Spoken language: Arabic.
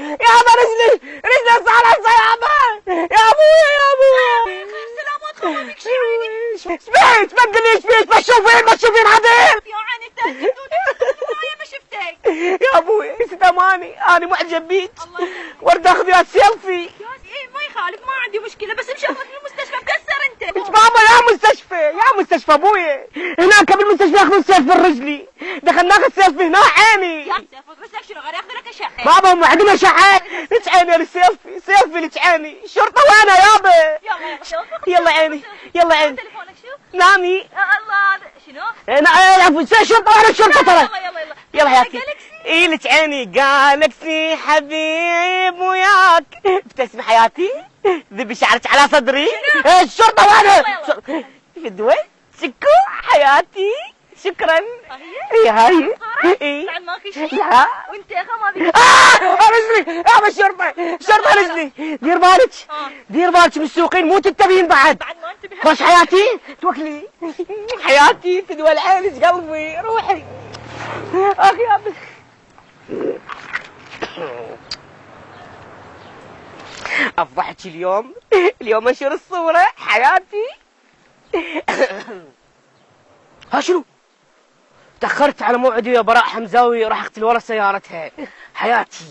يابا رجلي صارت يابا، يا ابويا يا ابويا. سلامات خمامك شيليني. شبيت بدني شبيت، ما تشوفين عدل يا عيني انت معايا ما شفتك. يا ابويا نسيت اماني، انا معجب بيك. الله ورد اخذ وياك سيلفي. ايه ما يخالف، ما عندي مشكله، بس مشوفك بالمستشفى مكسر انت. بابا يا مستشفى ابويا، هناك بالمستشفى ياخذون سيف برجلي، دخل ناخذ سيف هنا عيني. يا سيف رجلك شنو غير ياخذ لك اشعه. بابا هم عندنا اشعه، لك عيني سيلفي لك عيني، الشرطه وينها يابا؟ يلا عيني يلا عيني. تليفونك شو؟ نامي. الله شنو؟ انا العفو الشرطه وانا الشرطه ترى. يلا يلا حياتي. ايه لك عيني جالكسي حبيب وياك، ابتسمي حياتي، ذبي شعرك على صدري. الشرطه وانا في الدواء. شكو حياتي، شكرا. هي هاي ايه بعد ماكو شيء؟ لا وانت يا اخي ما بيك. رجلي يا الشرطه رجلي. دير بالك من السوقين، مو تنتبهين بعد ما انتبه. خش حياتي توكلي. حياتي في دول عينك قلبي روحي. اخي يا ابني افضحك اليوم انشر الصورة حياتي. ها شنو؟ تأخرت على موعدي يا براء حمزاوي، راح اقتل ورا سيارتها حياتي.